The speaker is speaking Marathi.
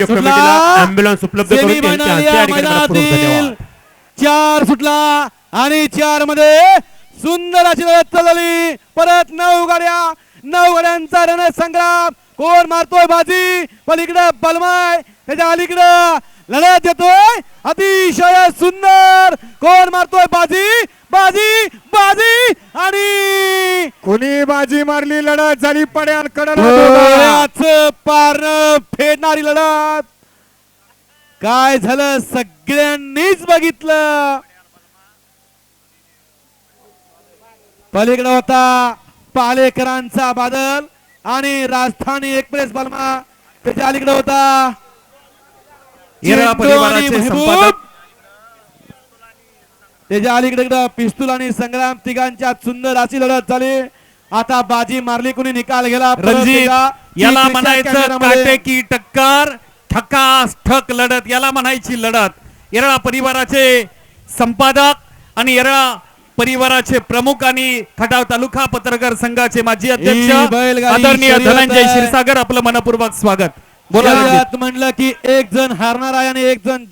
ॲम्ब्युलन्स उपलब्ध करून त्यांच्या हस्ते या ठिकाणी मनपूर्वक धन्यवाद. 4 सुटला आणि 4 मध्ये सुंदर अशी लढत चालली. परत 9 गाड्यांचा रणसंग्राम. कोण मारतोय बाजी? पलीकडे बलमाय, त्याच्या अलीकडे लढत देतोय अतिशय सुंदर. कोण मारतोय बाजी? बाजी बाजी आणि कोणी बाजी मारली. लढत झाली पड्यान कडला पार फेडणारी लढत. काय झालं सगळ्यांनीच बघितलं. पलीकडे होता पालेकरांचा बादल आणि राजधानी एक्सप्रेस बलमा. त्याच्या अलीकडे होता येरळा परिवाराचे संपादक. त्याच्या अलीकडे पिस्तूल आणि संग्राम. तिघांच्या सुंदर अशी लढत झाली. आता बाजी मारली, कोणी निकाल गेला. रणजित याला म्हणायचं काटे की टक्कर, ठकास ठक लढत याला म्हणायची लढत. येरळा परिवाराचे संपादक आणि येरळा परिवाराचे प्रमुख आणि खटाव तालुका पत्रकार संघाचे माजी अध्यक्ष आदरणीय धनंजय क्षीरसागर, आपलं मनपूर्वक स्वागत. बोला. म्हणलं की एक जण हारणार आहे आणि एक जण